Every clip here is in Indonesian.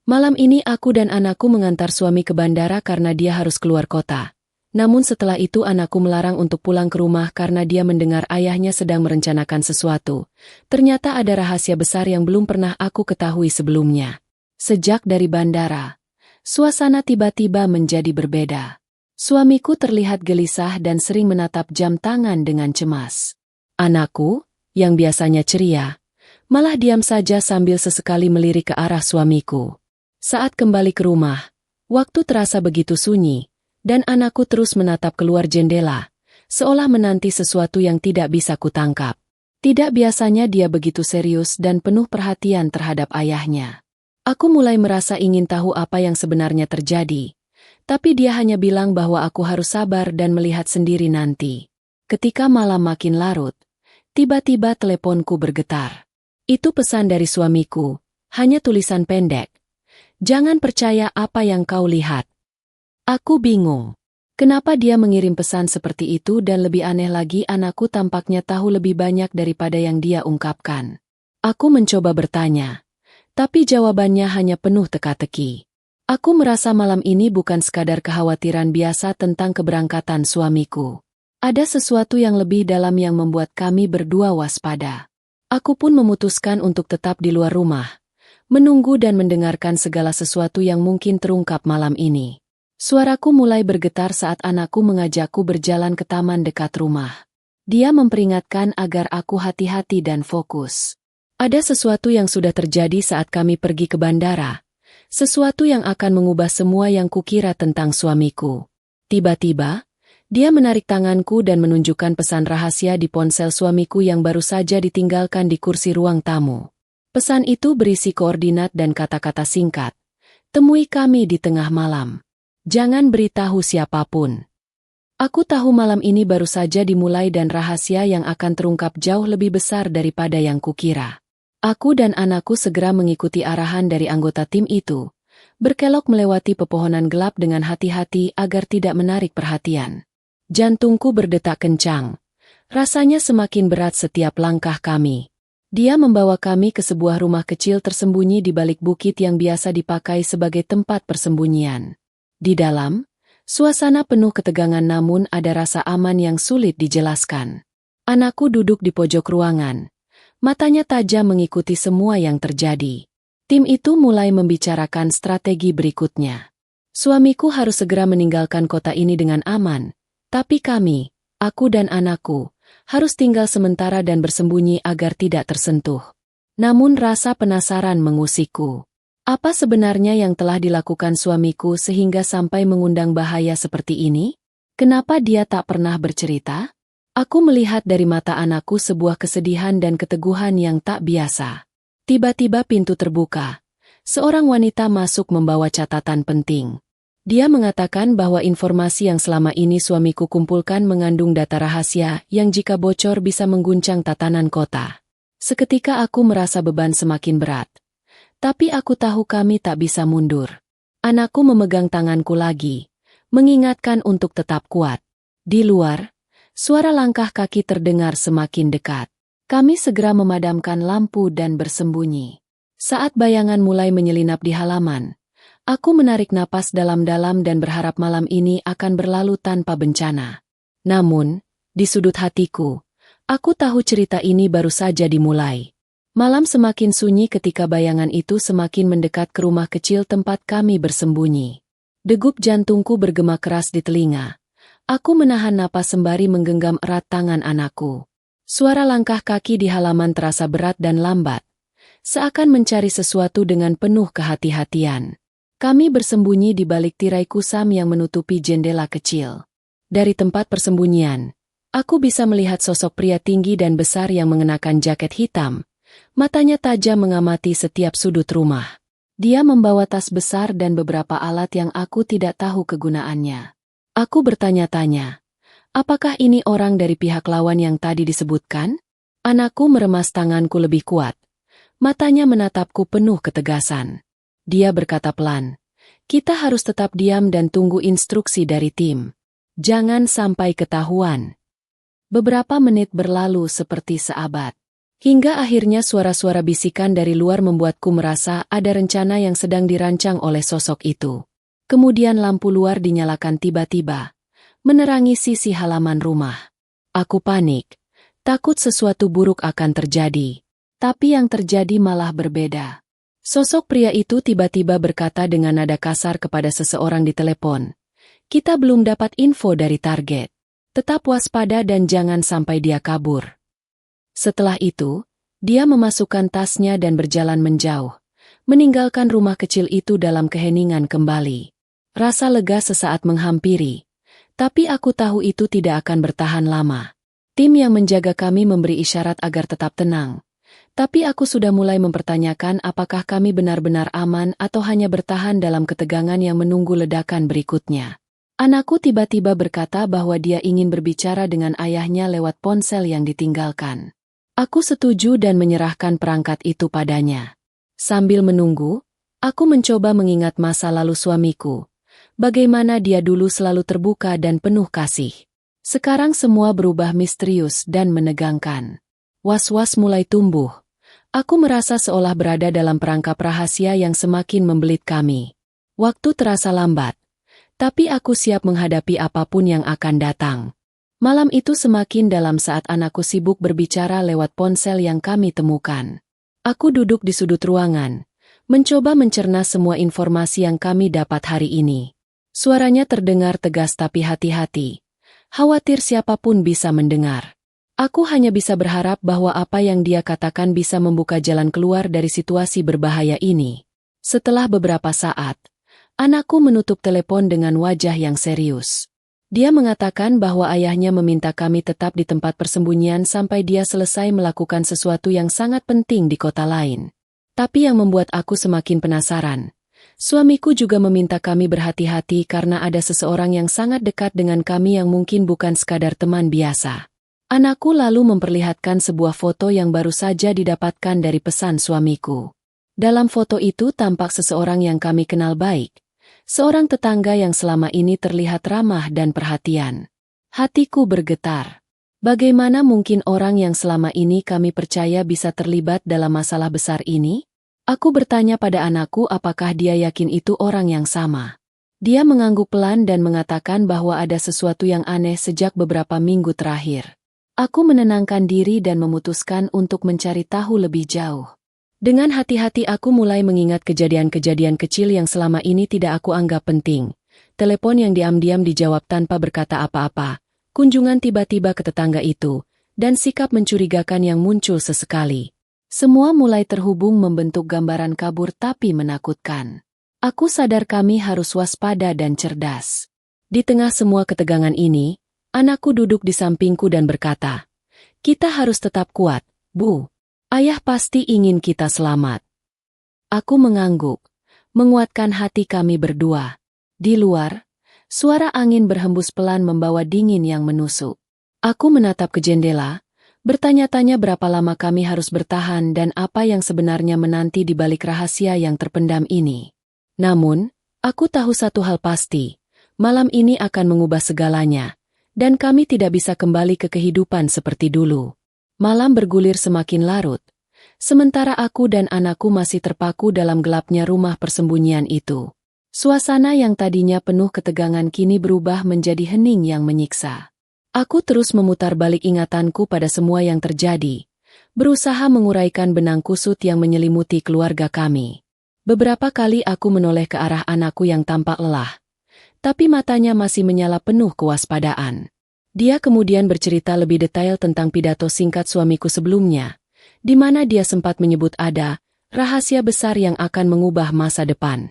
Malam ini aku dan anakku mengantar suami ke bandara karena dia harus keluar kota. Namun setelah itu anakku melarang untuk pulang ke rumah karena dia mendengar ayahnya sedang merencanakan sesuatu. Ternyata ada rahasia besar yang belum pernah aku ketahui sebelumnya. Sejak dari bandara, suasana tiba-tiba menjadi berbeda. Suamiku terlihat gelisah dan sering menatap jam tangan dengan cemas. Anakku, yang biasanya ceria, malah diam saja sambil sesekali melirik ke arah suamiku. Saat kembali ke rumah, waktu terasa begitu sunyi, dan anakku terus menatap keluar jendela, seolah menanti sesuatu yang tidak bisa kutangkap. Tidak biasanya dia begitu serius dan penuh perhatian terhadap ayahnya. Aku mulai merasa ingin tahu apa yang sebenarnya terjadi, tapi dia hanya bilang bahwa aku harus sabar dan melihat sendiri nanti. Ketika malam makin larut, tiba-tiba teleponku bergetar. Itu pesan dari suamiku, hanya tulisan pendek. Jangan percaya apa yang kau lihat. Aku bingung. Kenapa dia mengirim pesan seperti itu dan lebih aneh lagi anakku tampaknya tahu lebih banyak daripada yang dia ungkapkan. Aku mencoba bertanya, tapi jawabannya hanya penuh teka-teki. Aku merasa malam ini bukan sekadar kekhawatiran biasa tentang keberangkatan suamiku. Ada sesuatu yang lebih dalam yang membuat kami berdua waspada. Aku pun memutuskan untuk tetap di luar rumah, menunggu dan mendengarkan segala sesuatu yang mungkin terungkap malam ini. Suaraku mulai bergetar saat anakku mengajakku berjalan ke taman dekat rumah. Dia memperingatkan agar aku hati-hati dan fokus. Ada sesuatu yang sudah terjadi saat kami pergi ke bandara. Sesuatu yang akan mengubah semua yang kukira tentang suamiku. Tiba-tiba, dia menarik tanganku dan menunjukkan pesan rahasia di ponsel suamiku yang baru saja ditinggalkan di kursi ruang tamu. Pesan itu berisi koordinat dan kata-kata singkat. Temui kami di tengah malam. Jangan beritahu siapapun. Aku tahu malam ini baru saja dimulai dan rahasia yang akan terungkap jauh lebih besar daripada yang kukira. Aku dan anakku segera mengikuti arahan dari anggota tim itu, berkelok melewati pepohonan gelap dengan hati-hati agar tidak menarik perhatian. Jantungku berdetak kencang. Rasanya semakin berat setiap langkah kami. Dia membawa kami ke sebuah rumah kecil tersembunyi di balik bukit yang biasa dipakai sebagai tempat persembunyian. Di dalam, suasana penuh ketegangan namun ada rasa aman yang sulit dijelaskan. Anakku duduk di pojok ruangan. Matanya tajam mengikuti semua yang terjadi. Tim itu mulai membicarakan strategi berikutnya. Suamiku harus segera meninggalkan kota ini dengan aman, tapi kami, aku dan anakku, harus tinggal sementara dan bersembunyi agar tidak tersentuh. Namun rasa penasaran mengusikku. Apa sebenarnya yang telah dilakukan suamiku sehingga sampai mengundang bahaya seperti ini? Kenapa dia tak pernah bercerita? Aku melihat dari mata anakku sebuah kesedihan dan keteguhan yang tak biasa. Tiba-tiba pintu terbuka. Seorang wanita masuk membawa catatan penting. Dia mengatakan bahwa informasi yang selama ini suamiku kumpulkan mengandung data rahasia yang jika bocor bisa mengguncang tatanan kota. Seketika aku merasa beban semakin berat. Tapi aku tahu kami tak bisa mundur. Anakku memegang tanganku lagi, mengingatkan untuk tetap kuat. Di luar, suara langkah kaki terdengar semakin dekat. Kami segera memadamkan lampu dan bersembunyi. Saat bayangan mulai menyelinap di halaman, aku menarik napas dalam-dalam dan berharap malam ini akan berlalu tanpa bencana. Namun, di sudut hatiku, aku tahu cerita ini baru saja dimulai. Malam semakin sunyi ketika bayangan itu semakin mendekat ke rumah kecil tempat kami bersembunyi. Degup jantungku bergema keras di telinga. Aku menahan napas sembari menggenggam erat tangan anakku. Suara langkah kaki di halaman terasa berat dan lambat, seakan mencari sesuatu dengan penuh kehati-hatian. Kami bersembunyi di balik tirai kusam yang menutupi jendela kecil. Dari tempat persembunyian, aku bisa melihat sosok pria tinggi dan besar yang mengenakan jaket hitam. Matanya tajam mengamati setiap sudut rumah. Dia membawa tas besar dan beberapa alat yang aku tidak tahu kegunaannya. Aku bertanya-tanya, apakah ini orang dari pihak lawan yang tadi disebutkan? Anakku meremas tanganku lebih kuat. Matanya menatapku penuh ketegasan. Dia berkata pelan, kita harus tetap diam dan tunggu instruksi dari tim. Jangan sampai ketahuan. Beberapa menit berlalu seperti seabad. Hingga akhirnya suara-suara bisikan dari luar membuatku merasa ada rencana yang sedang dirancang oleh sosok itu. Kemudian lampu luar dinyalakan tiba-tiba, menerangi sisi halaman rumah. Aku panik, takut sesuatu buruk akan terjadi. Tapi yang terjadi malah berbeda. Sosok pria itu tiba-tiba berkata dengan nada kasar kepada seseorang di telepon. Kita belum dapat info dari target. Tetap waspada dan jangan sampai dia kabur. Setelah itu, dia memasukkan tasnya dan berjalan menjauh, meninggalkan rumah kecil itu dalam keheningan kembali. Rasa lega sesaat menghampiri, tapi aku tahu itu tidak akan bertahan lama. Tim yang menjaga kami memberi isyarat agar tetap tenang. Tapi aku sudah mulai mempertanyakan apakah kami benar-benar aman atau hanya bertahan dalam ketegangan yang menunggu ledakan berikutnya. Anakku tiba-tiba berkata bahwa dia ingin berbicara dengan ayahnya lewat ponsel yang ditinggalkan. Aku setuju dan menyerahkan perangkat itu padanya. Sambil menunggu, aku mencoba mengingat masa lalu suamiku. Bagaimana dia dulu selalu terbuka dan penuh kasih. Sekarang semua berubah misterius dan menegangkan. Was-was mulai tumbuh. Aku merasa seolah berada dalam perangkap rahasia yang semakin membelit kami. Waktu terasa lambat, tapi aku siap menghadapi apapun yang akan datang. Malam itu semakin dalam saat anakku sibuk berbicara lewat ponsel yang kami temukan. Aku duduk di sudut ruangan, mencoba mencerna semua informasi yang kami dapat hari ini. Suaranya terdengar tegas tapi hati-hati. Khawatir siapapun bisa mendengar. Aku hanya bisa berharap bahwa apa yang dia katakan bisa membuka jalan keluar dari situasi berbahaya ini. Setelah beberapa saat, anakku menutup telepon dengan wajah yang serius. Dia mengatakan bahwa ayahnya meminta kami tetap di tempat persembunyian sampai dia selesai melakukan sesuatu yang sangat penting di kota lain. Tapi yang membuat aku semakin penasaran, suamiku juga meminta kami berhati-hati karena ada seseorang yang sangat dekat dengan kami yang mungkin bukan sekadar teman biasa. Anakku lalu memperlihatkan sebuah foto yang baru saja didapatkan dari pesan suamiku. Dalam foto itu tampak seseorang yang kami kenal baik. Seorang tetangga yang selama ini terlihat ramah dan perhatian. Hatiku bergetar. Bagaimana mungkin orang yang selama ini kami percaya bisa terlibat dalam masalah besar ini? Aku bertanya pada anakku apakah dia yakin itu orang yang sama. Dia mengangguk pelan dan mengatakan bahwa ada sesuatu yang aneh sejak beberapa minggu terakhir. Aku menenangkan diri dan memutuskan untuk mencari tahu lebih jauh. Dengan hati-hati aku mulai mengingat kejadian-kejadian kecil yang selama ini tidak aku anggap penting. Telepon yang diam-diam dijawab tanpa berkata apa-apa, kunjungan tiba-tiba ke tetangga itu, dan sikap mencurigakan yang muncul sesekali. Semua mulai terhubung membentuk gambaran kabur tapi menakutkan. Aku sadar kami harus waspada dan cerdas. Di tengah semua ketegangan ini, anakku duduk di sampingku dan berkata, "Kita harus tetap kuat, Bu. Ayah pasti ingin kita selamat." Aku mengangguk, menguatkan hati kami berdua. Di luar, suara angin berhembus pelan membawa dingin yang menusuk. Aku menatap ke jendela, bertanya-tanya berapa lama kami harus bertahan dan apa yang sebenarnya menanti di balik rahasia yang terpendam ini. Namun, aku tahu satu hal pasti, malam ini akan mengubah segalanya, dan kami tidak bisa kembali ke kehidupan seperti dulu. Malam bergulir semakin larut, sementara aku dan anakku masih terpaku dalam gelapnya rumah persembunyian itu. Suasana yang tadinya penuh ketegangan kini berubah menjadi hening yang menyiksa. Aku terus memutar balik ingatanku pada semua yang terjadi, berusaha menguraikan benang kusut yang menyelimuti keluarga kami. Beberapa kali aku menoleh ke arah anakku yang tampak lelah, tapi matanya masih menyala penuh kewaspadaan. Dia kemudian bercerita lebih detail tentang pidato singkat suamiku sebelumnya, di mana dia sempat menyebut ada rahasia besar yang akan mengubah masa depan.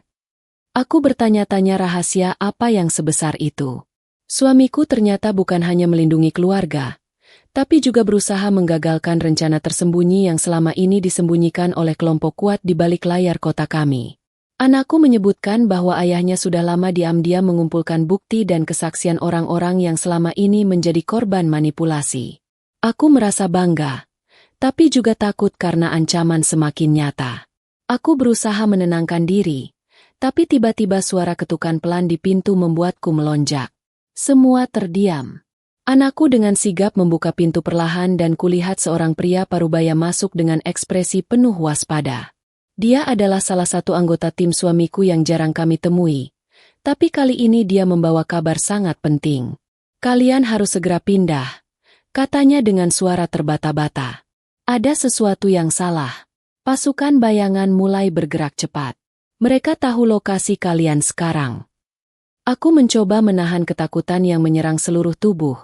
Aku bertanya-tanya rahasia apa yang sebesar itu. Suamiku ternyata bukan hanya melindungi keluarga, tapi juga berusaha menggagalkan rencana tersembunyi yang selama ini disembunyikan oleh kelompok kuat di balik layar kota kami. Anakku menyebutkan bahwa ayahnya sudah lama diam-diam mengumpulkan bukti dan kesaksian orang-orang yang selama ini menjadi korban manipulasi. Aku merasa bangga, tapi juga takut karena ancaman semakin nyata. Aku berusaha menenangkan diri, tapi tiba-tiba suara ketukan pelan di pintu membuatku melonjak. Semua terdiam. Anakku dengan sigap membuka pintu perlahan dan kulihat seorang pria parubaya masuk dengan ekspresi penuh waspada. Dia adalah salah satu anggota tim suamiku yang jarang kami temui. Tapi kali ini dia membawa kabar sangat penting. Kalian harus segera pindah, katanya dengan suara terbata-bata. Ada sesuatu yang salah. Pasukan bayangan mulai bergerak cepat. Mereka tahu lokasi kalian sekarang. Aku mencoba menahan ketakutan yang menyerang seluruh tubuh.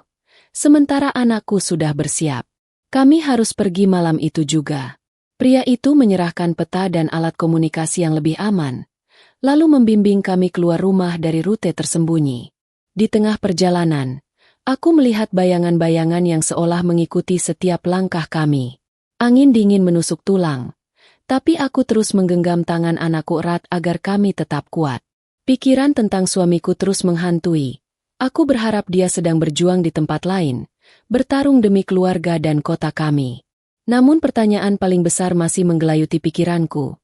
Sementara anakku sudah bersiap. Kami harus pergi malam itu juga. Pria itu menyerahkan peta dan alat komunikasi yang lebih aman, lalu membimbing kami keluar rumah dari rute tersembunyi. Di tengah perjalanan, aku melihat bayangan-bayangan yang seolah mengikuti setiap langkah kami. Angin dingin menusuk tulang, tapi aku terus menggenggam tangan anakku erat agar kami tetap kuat. Pikiran tentang suamiku terus menghantui. Aku berharap dia sedang berjuang di tempat lain, bertarung demi keluarga dan kota kami. Namun pertanyaan paling besar masih menggelayuti pikiranku.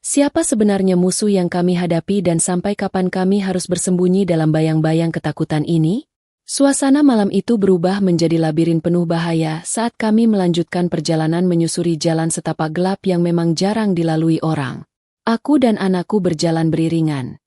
Siapa sebenarnya musuh yang kami hadapi dan sampai kapan kami harus bersembunyi dalam bayang-bayang ketakutan ini? Suasana malam itu berubah menjadi labirin penuh bahaya saat kami melanjutkan perjalanan menyusuri jalan setapak gelap yang memang jarang dilalui orang. Aku dan anakku berjalan beriringan,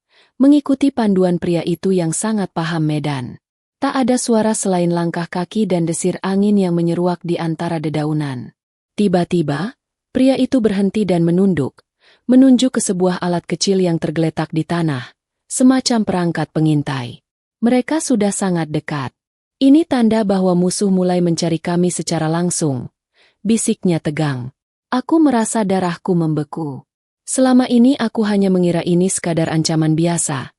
mengikuti panduan pria itu yang sangat paham medan. Tak ada suara selain langkah kaki dan desir angin yang menyeruak di antara dedaunan. Tiba-tiba, pria itu berhenti dan menunduk, menunjuk ke sebuah alat kecil yang tergeletak di tanah, semacam perangkat pengintai. Mereka sudah sangat dekat. Ini tanda bahwa musuh mulai mencari kami secara langsung, bisiknya tegang. Aku merasa darahku membeku. Selama ini aku hanya mengira ini sekadar ancaman biasa,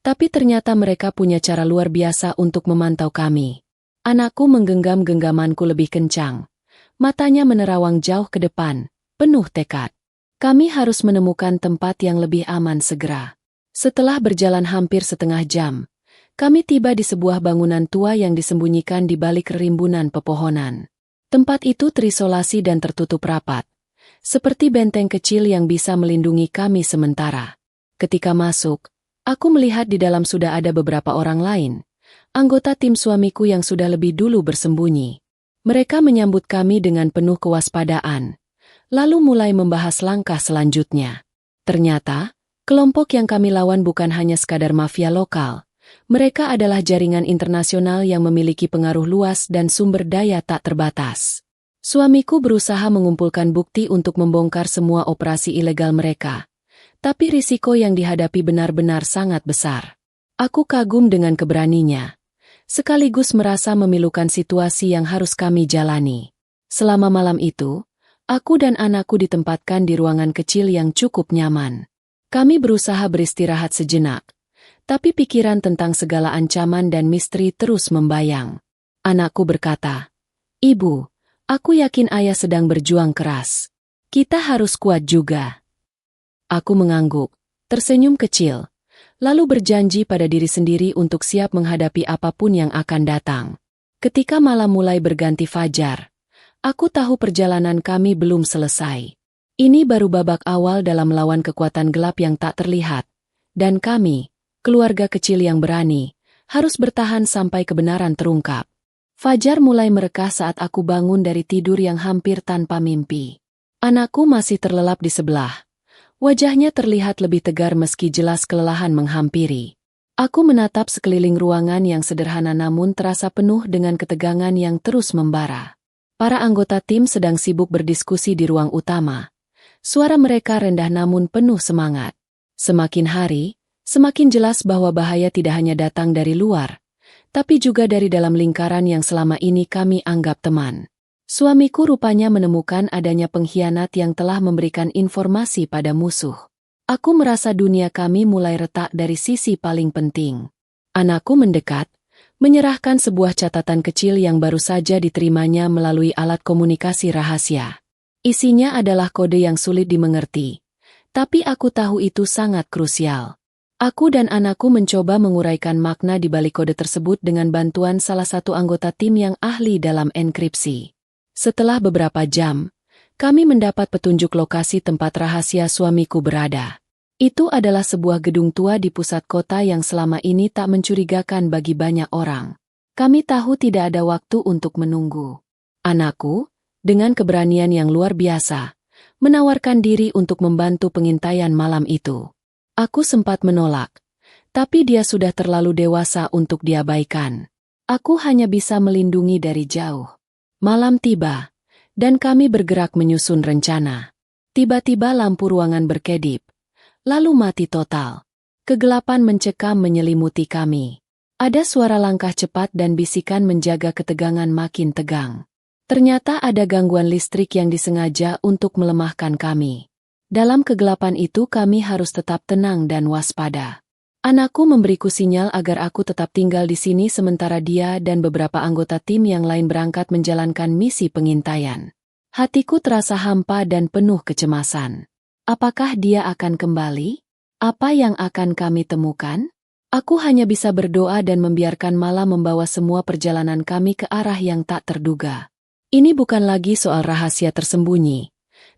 tapi ternyata mereka punya cara luar biasa untuk memantau kami. Anakku menggenggam genggamanku lebih kencang. Matanya menerawang jauh ke depan, penuh tekad. Kami harus menemukan tempat yang lebih aman segera. Setelah berjalan hampir setengah jam, kami tiba di sebuah bangunan tua yang disembunyikan di balik rimbunan pepohonan. Tempat itu terisolasi dan tertutup rapat, seperti benteng kecil yang bisa melindungi kami sementara. Ketika masuk, aku melihat di dalam sudah ada beberapa orang lain, anggota tim suamiku yang sudah lebih dulu bersembunyi. Mereka menyambut kami dengan penuh kewaspadaan, lalu mulai membahas langkah selanjutnya. Ternyata, kelompok yang kami lawan bukan hanya sekadar mafia lokal. Mereka adalah jaringan internasional yang memiliki pengaruh luas dan sumber daya tak terbatas. Suamiku berusaha mengumpulkan bukti untuk membongkar semua operasi ilegal mereka. Tapi risiko yang dihadapi benar-benar sangat besar. Aku kagum dengan keberaniannya, sekaligus merasa memilukan situasi yang harus kami jalani. Selama malam itu, aku dan anakku ditempatkan di ruangan kecil yang cukup nyaman. Kami berusaha beristirahat sejenak, tapi pikiran tentang segala ancaman dan misteri terus membayang. Anakku berkata, "Ibu, aku yakin ayah sedang berjuang keras. Kita harus kuat juga." Aku mengangguk, tersenyum kecil, lalu berjanji pada diri sendiri untuk siap menghadapi apapun yang akan datang. Ketika malam mulai berganti fajar, aku tahu perjalanan kami belum selesai. Ini baru babak awal dalam melawan kekuatan gelap yang tak terlihat, dan kami, keluarga kecil yang berani, harus bertahan sampai kebenaran terungkap. Fajar mulai merekah saat aku bangun dari tidur yang hampir tanpa mimpi. Anakku masih terlelap di sebelah. Wajahnya terlihat lebih tegar meski jelas kelelahan menghampiri. Aku menatap sekeliling ruangan yang sederhana namun terasa penuh dengan ketegangan yang terus membara. Para anggota tim sedang sibuk berdiskusi di ruang utama. Suara mereka rendah namun penuh semangat. Semakin hari, semakin jelas bahwa bahaya tidak hanya datang dari luar, tapi juga dari dalam lingkaran yang selama ini kami anggap teman. Suamiku rupanya menemukan adanya pengkhianat yang telah memberikan informasi pada musuh. Aku merasa dunia kami mulai retak dari sisi paling penting. Anakku mendekat, menyerahkan sebuah catatan kecil yang baru saja diterimanya melalui alat komunikasi rahasia. Isinya adalah kode yang sulit dimengerti, tapi aku tahu itu sangat krusial. Aku dan anakku mencoba menguraikan makna di balik kode tersebut dengan bantuan salah satu anggota tim yang ahli dalam enkripsi. Setelah beberapa jam, kami mendapat petunjuk lokasi tempat rahasia suamiku berada. Itu adalah sebuah gedung tua di pusat kota yang selama ini tak mencurigakan bagi banyak orang. Kami tahu tidak ada waktu untuk menunggu. Anakku, dengan keberanian yang luar biasa, menawarkan diri untuk membantu pengintaian malam itu. Aku sempat menolak, tapi dia sudah terlalu dewasa untuk diabaikan. Aku hanya bisa melindungi dari jauh. Malam tiba, dan kami bergerak menyusun rencana. Tiba-tiba lampu ruangan berkedip, lalu mati total. Kegelapan mencekam menyelimuti kami. Ada suara langkah cepat dan bisikan menjaga ketegangan makin tegang. Ternyata ada gangguan listrik yang disengaja untuk melemahkan kami. Dalam kegelapan itu kami harus tetap tenang dan waspada. Anakku memberiku sinyal agar aku tetap tinggal di sini sementara dia dan beberapa anggota tim yang lain berangkat menjalankan misi pengintaian. Hatiku terasa hampa dan penuh kecemasan. Apakah dia akan kembali? Apa yang akan kami temukan? Aku hanya bisa berdoa dan membiarkan malam membawa semua perjalanan kami ke arah yang tak terduga. Ini bukan lagi soal rahasia tersembunyi,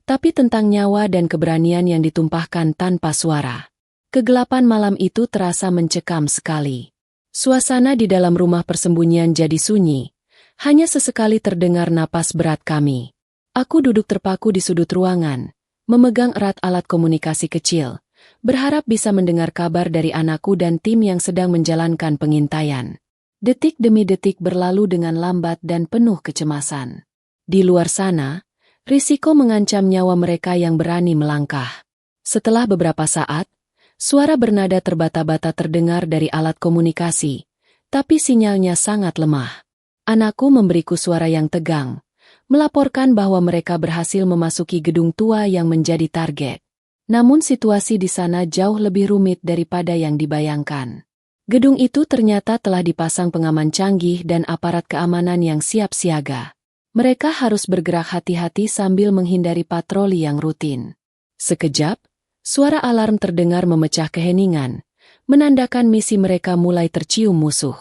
tapi tentang nyawa dan keberanian yang ditumpahkan tanpa suara. Kegelapan malam itu terasa mencekam sekali. Suasana di dalam rumah persembunyian jadi sunyi, hanya sesekali terdengar napas berat kami. Aku duduk terpaku di sudut ruangan, memegang erat alat komunikasi kecil, berharap bisa mendengar kabar dari anakku dan tim yang sedang menjalankan pengintaian. Detik demi detik berlalu dengan lambat dan penuh kecemasan. Di luar sana, risiko mengancam nyawa mereka yang berani melangkah. Setelah beberapa saat, suara bernada terbata-bata terdengar dari alat komunikasi, tapi sinyalnya sangat lemah. Anakku memberiku suara yang tegang, melaporkan bahwa mereka berhasil memasuki gedung tua yang menjadi target. Namun situasi di sana jauh lebih rumit daripada yang dibayangkan. Gedung itu ternyata telah dipasang pengaman canggih dan aparat keamanan yang siap siaga. Mereka harus bergerak hati-hati sambil menghindari patroli yang rutin. Sekejap, suara alarm terdengar memecah keheningan, menandakan misi mereka mulai tercium musuh.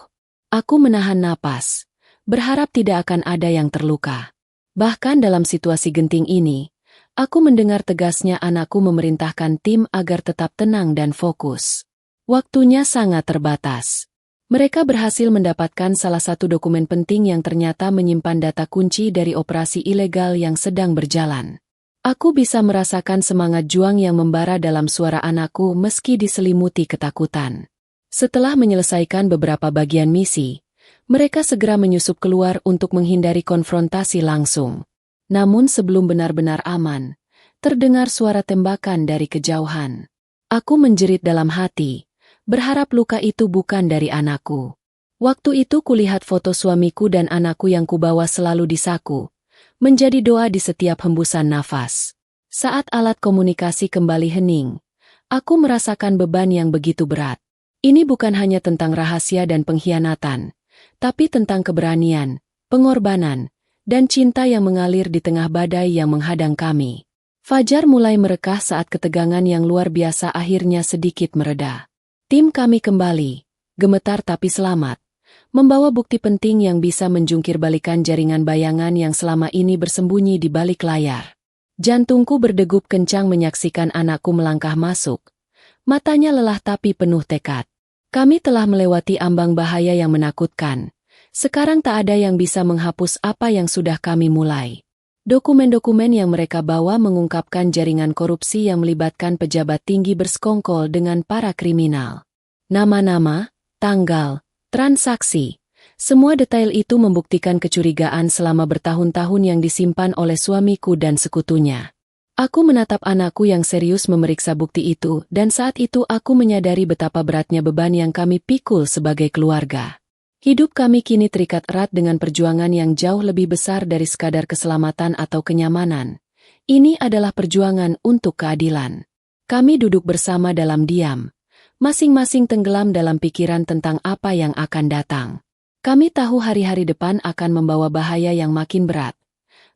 Aku menahan napas, berharap tidak akan ada yang terluka. Bahkan dalam situasi genting ini, aku mendengar tegasnya anakku memerintahkan tim agar tetap tenang dan fokus. Waktunya sangat terbatas. Mereka berhasil mendapatkan salah satu dokumen penting yang ternyata menyimpan data kunci dari operasi ilegal yang sedang berjalan. Aku bisa merasakan semangat juang yang membara dalam suara anakku meski diselimuti ketakutan. Setelah menyelesaikan beberapa bagian misi, mereka segera menyusup keluar untuk menghindari konfrontasi langsung. Namun sebelum benar-benar aman, terdengar suara tembakan dari kejauhan. Aku menjerit dalam hati, berharap luka itu bukan dari anakku. Waktu itu kulihat foto suamiku dan anakku yang kubawa selalu di saku, menjadi doa di setiap hembusan nafas. Saat alat komunikasi kembali hening, aku merasakan beban yang begitu berat. Ini bukan hanya tentang rahasia dan pengkhianatan, tapi tentang keberanian, pengorbanan, dan cinta yang mengalir di tengah badai yang menghadang kami. Fajar mulai merekah saat ketegangan yang luar biasa akhirnya sedikit mereda. Tim kami kembali, gemetar tapi selamat, membawa bukti penting yang bisa menjungkir balikan jaringan bayangan yang selama ini bersembunyi di balik layar. Jantungku berdegup kencang menyaksikan anakku melangkah masuk. Matanya lelah tapi penuh tekad. Kami telah melewati ambang bahaya yang menakutkan. Sekarang tak ada yang bisa menghapus apa yang sudah kami mulai. Dokumen-dokumen yang mereka bawa mengungkapkan jaringan korupsi yang melibatkan pejabat tinggi bersekongkol dengan para kriminal. Nama-nama, tanggal, transaksi, semua detail itu membuktikan kecurigaan selama bertahun-tahun yang disimpan oleh suamiku dan sekutunya. Aku menatap anakku yang serius memeriksa bukti itu dan saat itu aku menyadari betapa beratnya beban yang kami pikul sebagai keluarga. Hidup kami kini terikat erat dengan perjuangan yang jauh lebih besar dari sekadar keselamatan atau kenyamanan. Ini adalah perjuangan untuk keadilan. Kami duduk bersama dalam diam, masing-masing tenggelam dalam pikiran tentang apa yang akan datang. Kami tahu hari-hari depan akan membawa bahaya yang makin berat,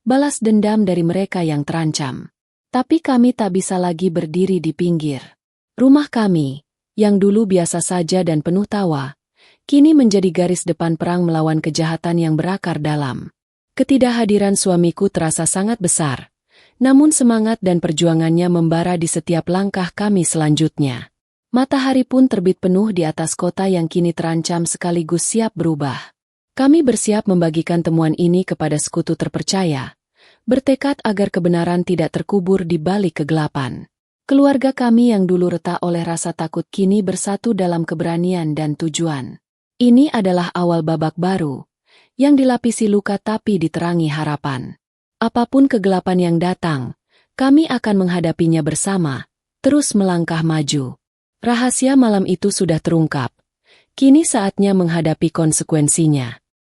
balas dendam dari mereka yang terancam. Tapi kami tak bisa lagi berdiri di pinggir. Rumah kami, yang dulu biasa saja dan penuh tawa, kini menjadi garis depan perang melawan kejahatan yang berakar dalam. Ketidakhadiran suamiku terasa sangat besar, namun semangat dan perjuangannya membara di setiap langkah kami selanjutnya. Matahari pun terbit penuh di atas kota yang kini terancam sekaligus siap berubah. Kami bersiap membagikan temuan ini kepada sekutu terpercaya, bertekad agar kebenaran tidak terkubur di balik kegelapan. Keluarga kami yang dulu retak oleh rasa takut kini bersatu dalam keberanian dan tujuan. Ini adalah awal babak baru, yang dilapisi luka tapi diterangi harapan. Apapun kegelapan yang datang, kami akan menghadapinya bersama, terus melangkah maju. Rahasia malam itu sudah terungkap. Kini saatnya menghadapi konsekuensinya.